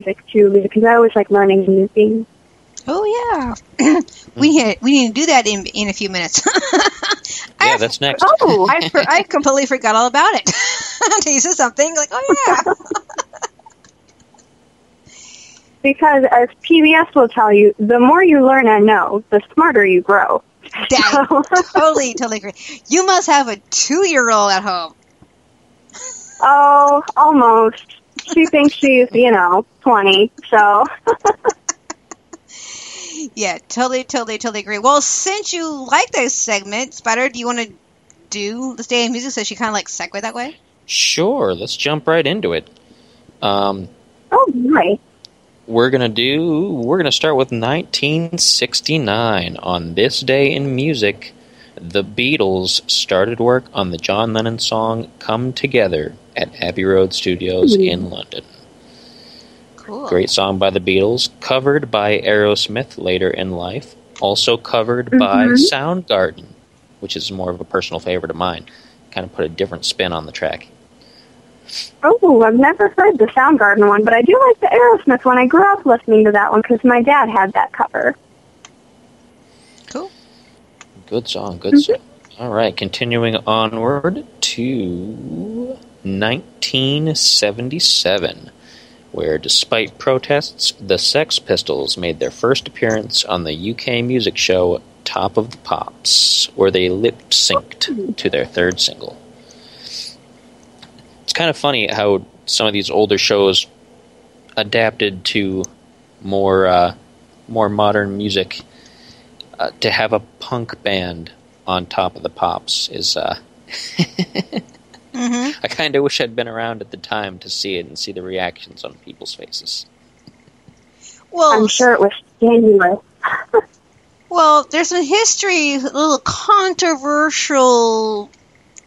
music too, because I always like learning new things. Oh yeah, we need to do that in a few minutes. Yeah, that's next. Oh, I completely forgot all about it. Until you said something like, oh yeah. Because as PBS will tell you, the more you learn and know, the smarter you grow. Totally agree. You must have a 2-year-old at home. Oh, almost. She thinks she's, 20, so... Yeah, totally agree. Well, since you like this segment, Spider, do you want to do This Day in Music so she kind of like segue that way? Sure, let's jump right into it. Oh, right. We're gonna start with 1969. On this day in music, the Beatles started work on the John Lennon song "Come Together" at Abbey Road Studios in London. Cool. Great song by the Beatles, covered by Aerosmith later in life, also covered by Soundgarden, which is more of a personal favorite of mine. Kind of put a different spin on the track. Oh, I've never heard the Soundgarden one, but I do like the Aerosmith one. I grew up listening to that one because my dad had that cover. Cool. Good song, good song. All right, continuing onward to 1977. Where, despite protests, the Sex Pistols made their first appearance on the UK music show Top of the Pops, where they lip-synced to their third single. It's kind of funny how some of these older shows adapted to more modern music. To have a punk band on Top of the Pops is... I kind of wish I'd been around at the time to see it and see the reactions on people's faces. Well, I'm sure it was genuine. Well, there's some history, a little controversial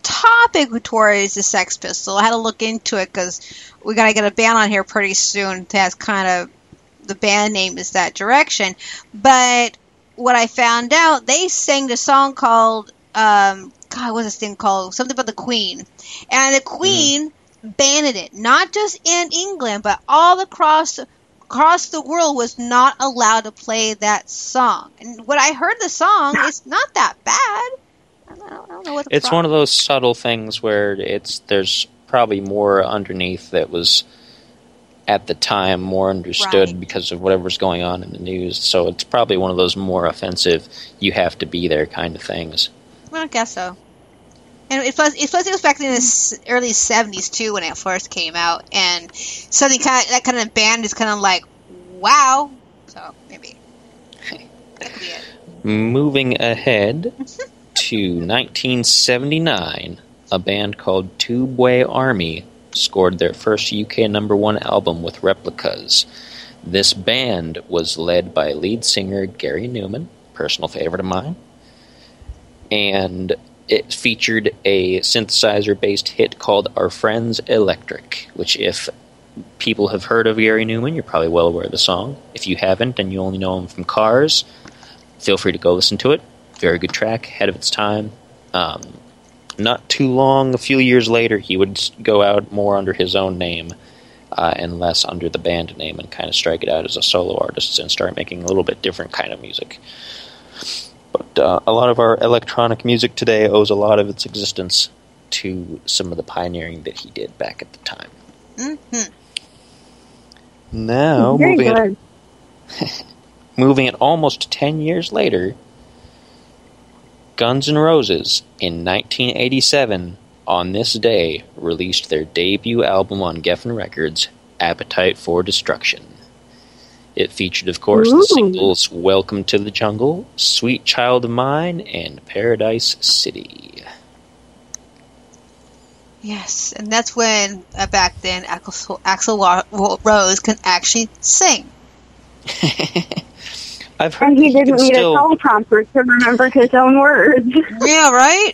topic towards the Sex Pistols. I had to look into it because we got to get a band on here pretty soon that has kind of the band name is that direction. But what I found out, they sang the song called... God, what's this thing called? Something about the Queen. And the Queen banned it. Not just in England, but all across the world was not allowed to play that song. And when I heard the song, it's not that bad. I don't know what the It's one of those subtle things where there's probably more underneath that was at the time more understood because of whatever's going on in the news. So it's probably one of those more offensive, you have to be there kind of things. Well, I guess so. And it was back in the early 70s, too, when it first came out. And something that kind of band is kind of like, wow. So, maybe. That could be it. Moving ahead to 1979, a band called Tubeway Army scored their first UK #1 album with Replicas. This band was led by lead singer Gary Newman, personal favorite of mine. And it featured a synthesizer-based hit called Our Friends Electric, which if people have heard of Gary Newman, you're probably well aware of the song. If you haven't and you only know him from Cars, feel free to go listen to it. Very good track, ahead of its time. Not too long, a few years later, he would go out more under his own name and less under the band name and kind of strike it out as a solo artist and start making a little bit different kind of music. But a lot of our electronic music today owes a lot of its existence to some of the pioneering that he did back at the time. Mm-hmm. Now, moving at almost 10 years later, Guns N' Roses, in 1987, on this day, released their debut album on Geffen Records, Appetite for Destruction. It featured, of course, the singles Welcome to the Jungle, Sweet Child of Mine, and Paradise City. Yes, and that's when, back then, Axl Rose can actually sing. I've heard and he didn't need a teleprompter to remember his own words. Yeah, right?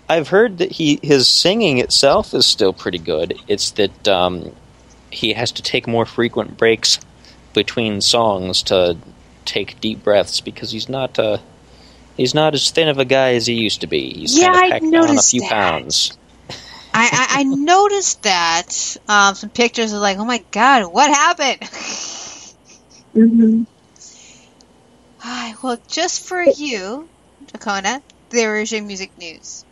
I've heard that his singing itself is still pretty good. It's that he has to take more frequent breaks between songs to take deep breaths because he's not as thin of a guy as he used to be. He's kind of packed down a few pounds. I noticed that. Some pictures are like, oh my god, what happened? Mm-hmm. Well, just for you, Dakota, there is your music news.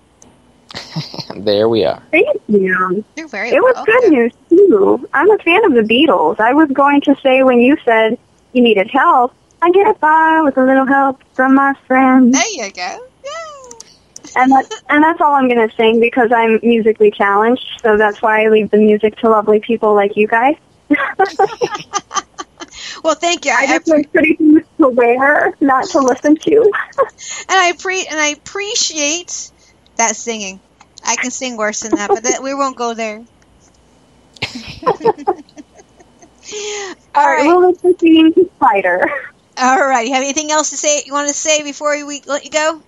There we are. Thank you. You're very It was welcome. good news, too. I'm a fan of the Beatles. I was going to say when you said you needed help, I get by with a little help from my friends. There you go. Yay. And that's all I'm going to sing because I'm musically challenged, so that's why I leave the music to lovely people like you guys. Well, thank you. I just want pretty things to wear, not to listen to. And I appreciate that singing. I can sing worse than that, but we won't go there. All right, well, let's proceed to Spider. All right. You have anything else to say? You want to say before we let you go?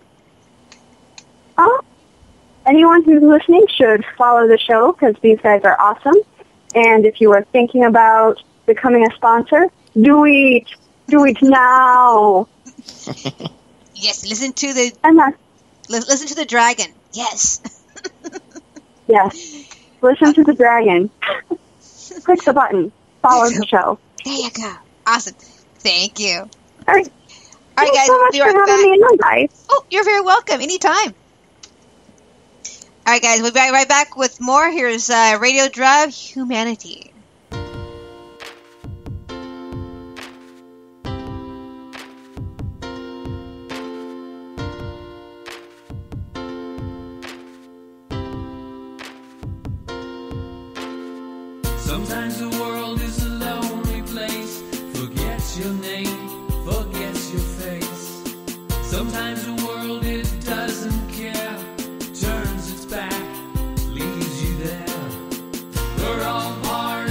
Anyone who's listening should follow the show because these guys are awesome. And if you are thinking about becoming a sponsor, do it. Do it now. Yes. Listen to the dragon. Yes. Yes. Listen to the dragon. Click the button. Follow the show. There you go. Awesome. Thank you. All right. All right, guys. Thanks so much Be for right having back. me on, guys. Oh, you're very welcome. Anytime. All right, guys. We'll be right back with more. Here's Radio Drive Humanity. Sometimes the world is a lonely place. Forgets your name, forgets your face. Sometimes the world, it doesn't care. Turns its back, leaves you there. We're all part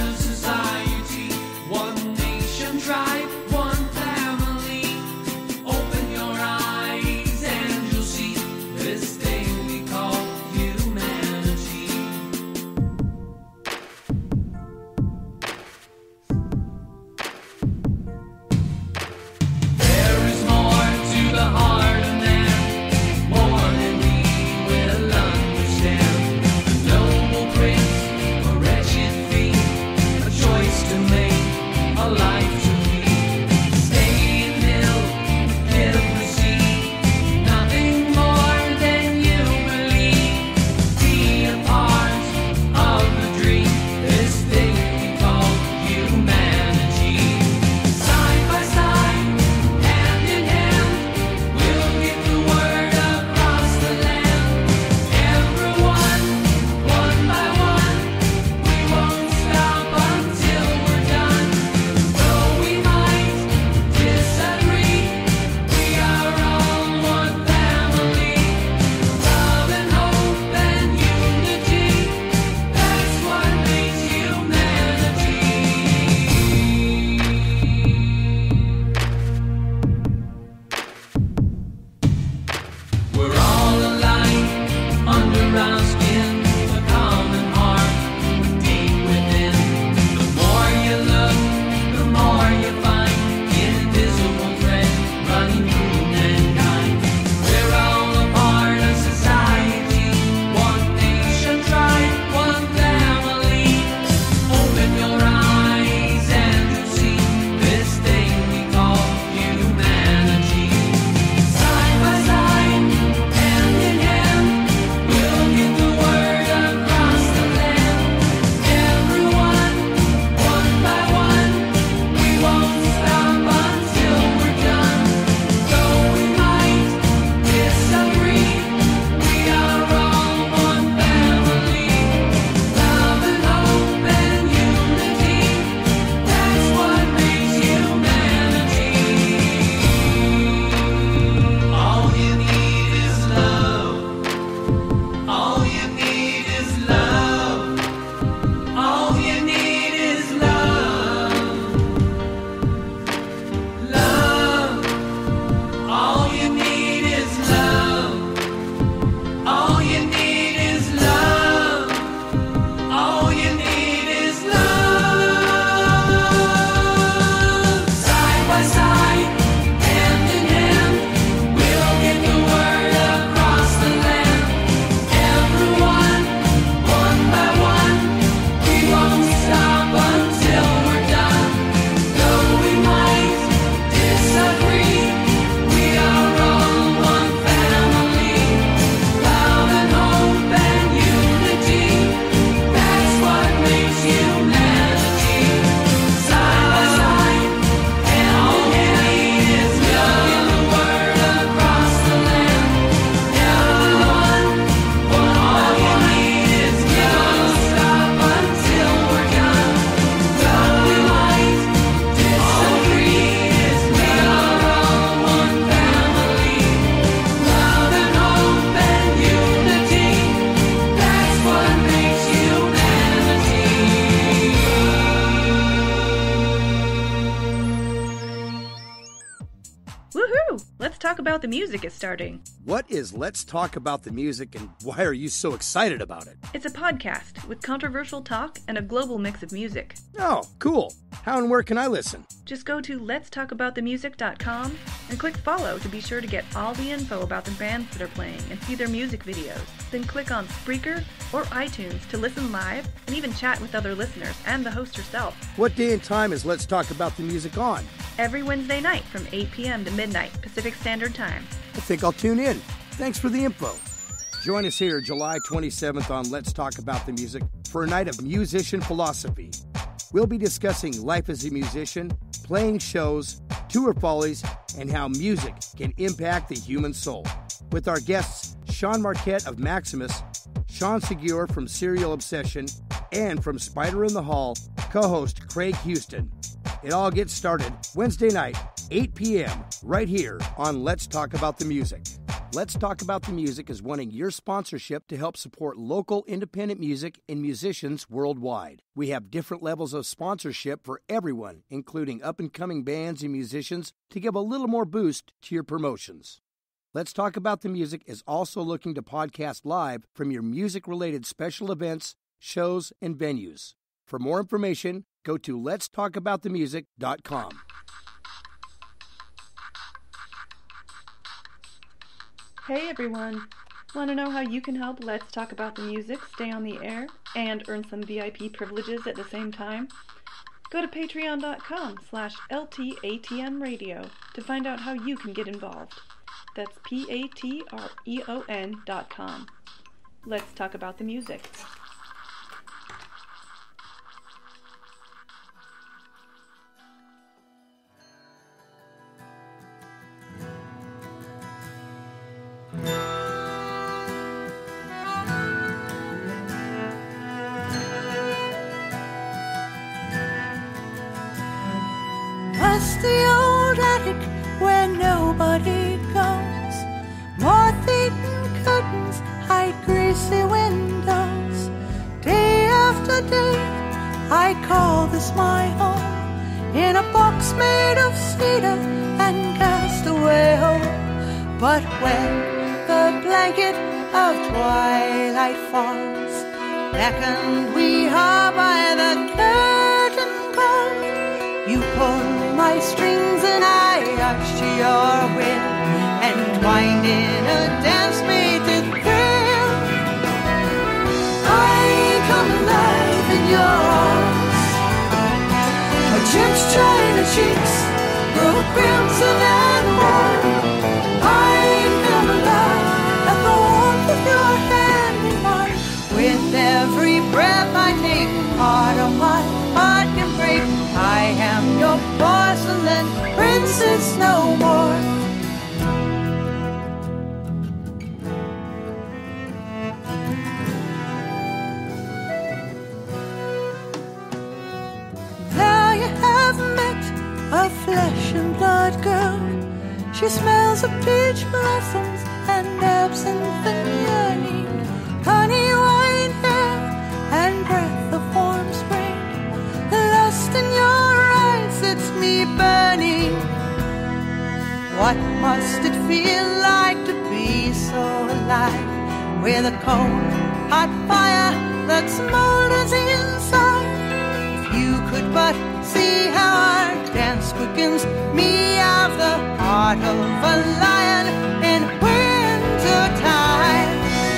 Let's Talk About the Music is starting. What is Let's Talk About the Music, and why are you so excited about it? It's a podcast with controversial talk and a global mix of music. Oh, cool. How and where can I listen? Just go to letstalkaboutthemusic.com and click follow to be sure to get all the info about the bands that are playing and see their music videos. Then click on Spreaker or iTunes to listen live and even chat with other listeners and the host herself. What day and time is Let's Talk About the Music on? Every Wednesday night from 8 p.m. to midnight Pacific Standard Time. I think I'll tune in. Thanks for the info. Join us here July 27th on Let's Talk About the Music for a night of musician philosophy. We'll be discussing life as a musician, playing shows, tour follies, and how music can impact the human soul. With our guests, Sean Marquette of Maximus, Sean Segure from Serial Obsession, and from Spider in the Hall, co-host Craig Houston. It all gets started Wednesday night, 8 p.m., right here on Let's Talk About the Music. Let's Talk About the Music is wanting your sponsorship to help support local independent music and musicians worldwide. We have different levels of sponsorship for everyone, including up-and-coming bands and musicians, to give a little more boost to your promotions. Let's Talk About the Music is also looking to podcast live from your music-related special events, shows, and venues. For more information, go to letstalkaboutthemusic.com. Hey everyone! Want to know how you can help Let's Talk About the Music stay on the air and earn some VIP privileges at the same time? Go to patreon.com/LTATM radio to find out how you can get involved. That's patreon.com. Let's Talk About the Music. Past the old attic where nobody goes, moth-eaten curtains hide greasy windows. Day after day I call this my home, in a box made of cedar and castaway hope. But when the blanket of twilight falls, beckon we are by the curtain call. You pull my strings and I arch to your will, entwined in a dance made to thrill. I come alive in your arms, my chips china cheeks grow crimson and warm. I come alive at the warmth of your hand in mine. With every breath I take, part of my heart can break. I am your porcelain princess no more. There you have met a flesh and blood girl. She smells of peach blossoms and absinthe and yearning, honey wine hair and breath of warm spring. The lust in your eyes sets me burning. What must it feel like to be so alive, with a cold, hot fire that smolders inside? If you could but see how our dance quickens me of the heart of a lion in winter time.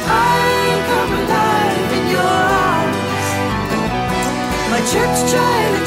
I come alive in your arms, my chips china